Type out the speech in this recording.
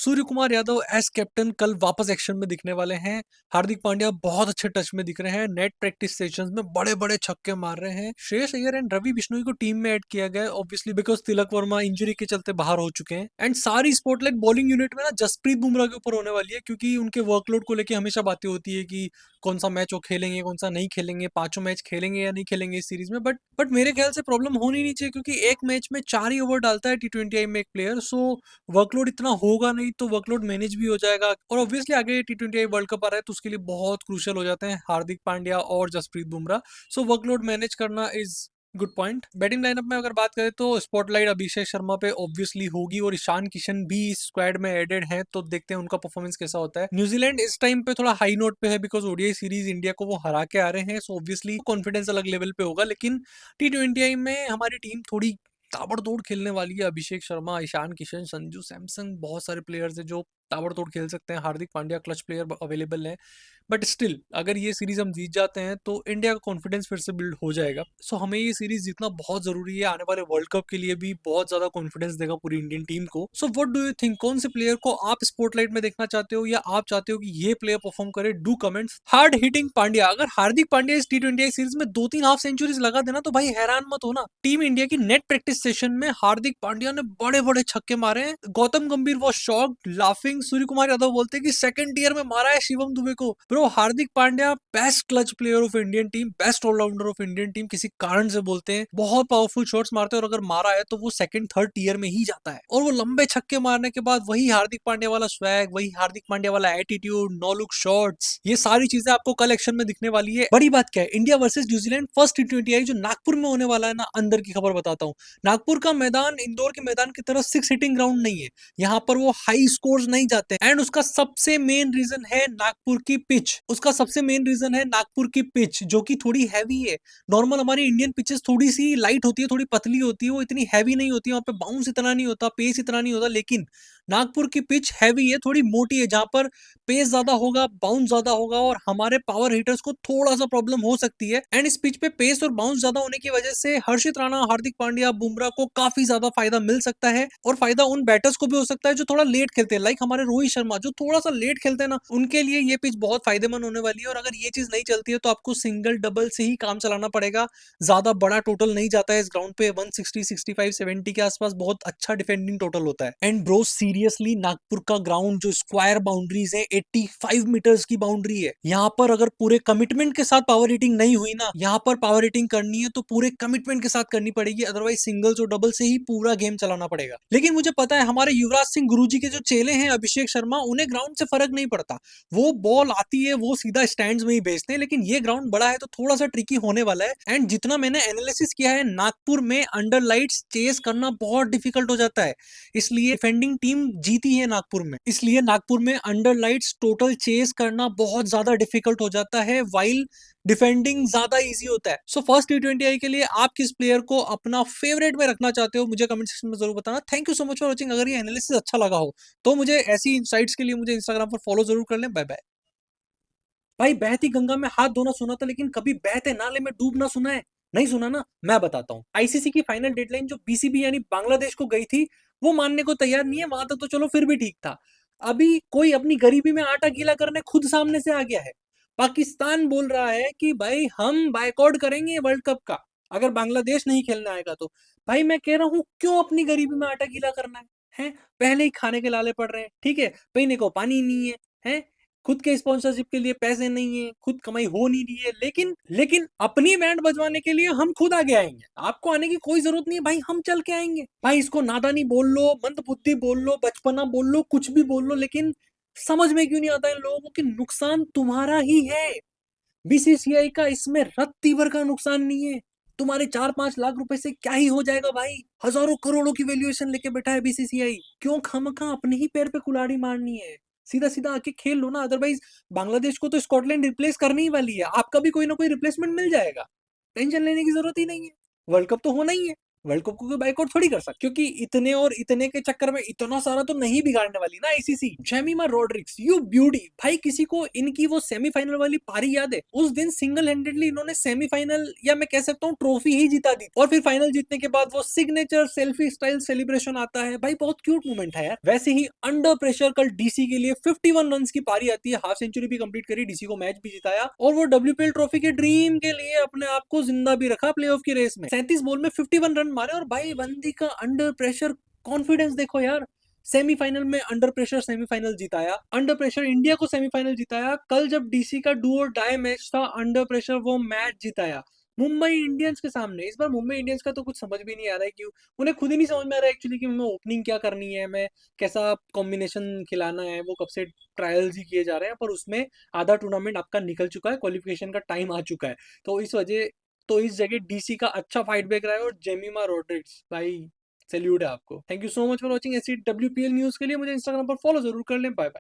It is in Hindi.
सूर्य कुमार यादव एज कैप्टन कल वापस एक्शन में दिखने वाले हैं। हार्दिक पांड्या बहुत अच्छे टच में दिख रहे हैं। नेट प्रैक्टिस सेशंस में बड़े बड़े छक्के मार रहे हैं। श्रेयस अय्यर एंड रवि बिश्नोई को टीम में ऐड किया गया है, obviously because Tilak Varma injury के चलते बाहर हो चुके हैं। एंड सारी स्पॉटलाइट बॉलिंग यूनिट में ना जसप्रीत बुमराह के ऊपर होने वाली है, क्योंकि उनके वर्कलोड को लेकर हमेशा बातें होती है कि कौन सा मैच वो खेलेंगे, कौन सा नहीं खेलेंगे, पांचों मैच खेलेंगे या नहीं खेलेंगे इस सीरीज में। बट मेरे ख्याल से प्रॉब्लम होनी नहीं चाहिए, क्योंकि एक मैच में 4 ही ओवर डालता है T20I में एक प्लेयर। सो वर्कलोड इतना होगा नहीं, तो वर्कलोड मैनेज भी हो जाएगा। और ऑब्वियसली आगे T20I वर्ल्ड कप आ रहा है, तो उसके लिए बहुत क्रूशियल हो जाते हैं हार्दिक पांड्या और जसप्रीत बुमराह। सो वर्कलोड मैनेज करना is good point. Batting lineup में अगर बात करें तो स्पॉटलाइट अभिषेक शर्मा पे ऑब्वियसली होगी, और ईशान किशन भी इस स्क्वाड में एडेड है, तो देखते हैं उनका परफॉर्मेंस कैसा होता है। न्यूजीलैंड इस टाइम पे थोड़ा हाई नोट पे है, बिकॉज ओडीआई सीरीज इंडिया को वो हरा के आ रहे हैं, सो ऑब्वियसली कॉन्फिडेंस अलग लेवल पे होगा। लेकिन T20I में हमारी टीम थोड़ी ताबड़तोड़ खेलने वाली है। अभिषेक शर्मा, ईशान किशन, संजू सैमसन, बहुत सारे प्लेयर्स हैं जो ताबड़तोड़ खेल सकते हैं। Hardik Pandya clutch player available है। बट स्टिल अगर ये सीरीज हम जीत जाते हैं तो इंडिया का कॉन्फिडेंस फिर से बिल्ड हो जाएगा। सो हमें ये सीरीज जीतना बहुत जरूरी है, आने वाले वर्ल्ड कप के लिए भी बहुत ज्यादा कॉन्फिडेंस देगा पूरी इंडियन टीम को। So what do you think, कौन से प्लेयर को आप स्पॉटलाइट में देखना चाहते हो, या आप चाहते हो कि ये प्लेयर परफॉर्म करे? Do comments. Hard hitting Pandya, अगर हार्दिक पांड्या इस T20I सीरीज में 2-3 हाफ सेंचुरीज लगा देना तो भाई हैरान मत होना। टीम इंडिया की नेट प्रैक्टिस सेशन में हार्दिक पांड्या ने बड़े बड़े छक्के मारे हैं। गौतम गंभीर was shocked, laughing. Surya Kumar Yadav बोलते हैं कि सेकंड ईयर में मारा है शिवम दुबे को। Bro, Hardik Pandya best clutch player of Indian team, best allrounder of Indian team, किसी कारण से बोलते हैं। बहुत पावरफुल शॉट्स मारते हैं, और अगर मारा है तो वो सेकंड थर्ड टीयर में ही जाता है। और वो लंबे छक्के मारने के बाद वही हार्दिक पांड्या वाला स्वैग, वही हार्दिक पांड्या वाला एटीट्यूड, नो लुक शॉट्स, ये सारी चीजें आपको कल एक्शन में दिखने वाली है। बड़ी बात क्या है, India versus New Zealand first T20I जो नागपुर में होने वाला है ना, अंदर की खबर बताता हूँ। नागपुर का मैदान इंदौर के मैदान की तरह 6 हिटिंग ग्राउंड नहीं है। यहाँ पर वो हाई स्कोर्स नहीं जाते। एंड उसका सबसे मेन रीजन है नागपुर की पिच। उसका सबसे मेन रीजन है नागपुर की पिच, जो कि थोड़ी हैवी है। नॉर्मल हमारी इंडियन पिचेस थोड़ी सी लाइट होती है, थोड़ी पतली होती है, वो इतनी हैवी नहीं होती है। वहां पे बाउंस इतना नहीं होता, पेस इतना नहीं होता। लेकिन नागपुर की पिच हैवी है, थोड़ी मोटी है, जहां पर पेस ज्यादा होगा, बाउंस ज्यादा होगा, और हमारे पावर हिटर्स को थोड़ा सा प्रॉब्लम हो सकती है। एंड इस पिच पे पेस और बाउंस ज्यादा होने की वजह से हर्षित राणा, हार्दिक पांड्या, बुमराह को काफी ज्यादा फायदा मिल सकता है। और फायदा उन बैटर्स को भी हो सकता है जो थोड़ा लेट खेलते हैं, लाइक हमारे रोहित शर्मा जो थोड़ा सा लेट खेलते हैं ना, उनके लिए ये पिच बहुत फायदेमंद होने वाली है। और अगर ये चीज नहीं चलती है तो आपको सिंगल डबल से ही काम चलाना पड़ेगा। ज्यादा बड़ा टोटल नहीं जाता है इस ग्राउंड पे। 160, 65, 70 के आसपास बहुत अच्छा डिफेंडिंग टोटल होता है। एंड ब्रो सीरियसली, नागपुर का ग्राउंड जो स्क्वायर बाउंड्रीज है, 85 मीटर्स की बाउंड्री है। यहाँ पर अगर पूरे कमिटमेंट के साथ पावर हिटिंग नहीं हुई ना, यहाँ पर पावर हिटिंग करनी है तो पूरे कमिटमेंट के साथ करनी पड़ेगी, अदरवाइज सिंगल्स और डबल से ही पूरा गेम चलाना पड़ेगा। लेकिन मुझे पता है हमारे युवराज सिंह गुरुजी के जो चेले हैं अभिषेक शर्मा, उन्हें ग्राउंड से फर्क नहीं पड़ता। वो बॉल आती है वो सीधा स्टैंड्स में ही भेजते हैं। लेकिन ये ग्राउंड बड़ा है तो थोड़ा सा ट्रिकी होने वाला है। एंड जितना मैंने एनालिसिस किया है, नागपुर में अंडर लाइट्स चेस करना बहुत डिफिकल्ट हो जाता है। इसलिए डिफेंडिंग टीम जीती है नागपुर में, इसलिए नागपुर में अंडर लाइट्स टोटल चेस करना बहुत ज्यादा डिफिकल्ट हो जाता है, वाइल डिफेंडिंग ज्यादा इजी होता है। सो फर्स्ट T20I के लिए आप किस प्लेयर को अपना फेवरेट में रखना चाहते हो, मुझे कमेंट सेक्शन में जरूर बताना। Thank you so much for watching. अगर ये एनालिसिस अच्छा लगा हो तो मुझे ऐसी इंसाइट्स के लिए मुझे इंस्टाग्राम पर फॉलो जरूर कर लें। Bye bye. भाई, बहती गंगा में हाथ धोना सुना था, लेकिन कभी बहते नाले में डूबना सुना है? नहीं सुना ना, मैं बताता हूँ। आईसीसी की फाइनल डेडलाइन जो बीसीबी यानी बांग्लादेश को गई थी, वो मानने को तैयार नहीं है। वहां तक तो चलो फिर भी ठीक था। अभी कोई अपनी गरीबी में आटा गीला करने खुद सामने से आ गया है। पाकिस्तान बोल रहा है कि भाई हम बायकॉट करेंगे वर्ल्ड कप का, अगर बांग्लादेश नहीं खेलने आएगा तो। भाई मैं कह रहा हूँ, क्यों अपनी गरीबी में आटा गीला करना है? पहले ही खाने के लाले पड़ रहे हैं, ठीक है, पीने को पानी नहीं है, हैं? खुद के स्पॉन्सरशिप के लिए पैसे नहीं है, खुद कमाई हो नहीं रही है। लेकिन अपनी बैंड बजवाने के लिए हम खुद आगे आएंगे। आपको आने की कोई जरूरत नहीं है भाई, हम चल के आएंगे। भाई इसको नादानी बोल लो, मंद बुद्धि बोल लो, बचपना बोल लो, कुछ भी बोल लो, लेकिन समझ में क्यों नहीं आता इन लोगों को कि नुकसान तुम्हारा ही है। बीसीसीआई का इसमें रत्ती भर का नुकसान नहीं है। तुम्हारे 4-5 लाख रुपए से क्या ही हो जाएगा भाई? हजारों करोड़ों की वैल्यूएशन लेके बैठा है बीसीसीआई। क्यों खामखा अपने ही पैर पे कुल्हाड़ी मारनी है? सीधा सीधा आके खेल लो ना, अदरवाइज बांग्लादेश को तो स्कॉटलैंड रिप्लेस करने ही वाली है। आपका भी कोई ना कोई रिप्लेसमेंट मिल जाएगा। टेंशन लेने की जरूरत ही नहीं है, वर्ल्ड कप तो होना ही है। वर्ल्ड कप को कोई बाइकआउट थोड़ी कर सकता, क्योंकि इतने और इतने के चक्कर में इतना सारा तो नहीं बिगाड़ने वाली ना ICC. Jemima Rodrigues, you beauty भाई, किसी को इनकी वो सेमीफाइनल वाली पारी याद है? उस दिन सिंगल हैंडेडली इन्होंने सेमीफाइनल, या मैं कह सकता हूँ ट्रॉफी ही जिता दी, और फिर फाइनल जीतने के बाद वो सिग्नेचर सेल्फी स्टाइल सेलिब्रेशन आता है भाई, बहुत क्यूट मोमेंट है यार। वैसे ही अंडर प्रेशर कल डीसी के लिए 51 रन की पारी आती है, हाफ सेंचुरी भी कंप्लीट करी, डीसी को मैच भी जिताया, और वो डब्ल्यूपीएल ट्रॉफी के ड्रीम के लिए अपने आप को जिंदा भी रखा प्लेऑफ की रेस में। 37 बॉल में 51 रन मारे, और भाई बंदी का अंडर प्रेशर कॉन्फिडेंस देखो यार। सेमीफाइनल में अंडर प्रेशर सेमीफाइनल जिताया, अंडर प्रेशर इंडिया को सेमीफाइनल जिताया, कल जब डीसी का डू और डाई मैच था अंडर प्रेशर वो मैच जिताया मुंबई इंडियंस के सामने। इस बार मुंबई इंडियंस का तो कुछ समझ भी नहीं आ रहा है, क्यों उन्हें खुद ही नहीं समझ में आ रहा है एक्चुअली कि मैं ओपनिंग क्या करनी है, मैं कैसा कॉम्बिनेशन खिलाना है। वो कब से ट्रायल्स ही किए जा रहे हैं, पर उसमें आधा टूर्नामेंट आपका निकल चुका है, क्वालिफिकेशन का टाइम आ चुका है। तो इस वजह, तो इस जगह डीसी का अच्छा फाइट बैक रहा है, और जेमिमा रोड्रिग्स भाई सैल्यूट है आपको। Thank you so much for watching. ऐसी डब्ल्यूपीएल न्यूज के लिए मुझे इंस्टाग्राम पर फॉलो जरूर कर लें। Bye bye.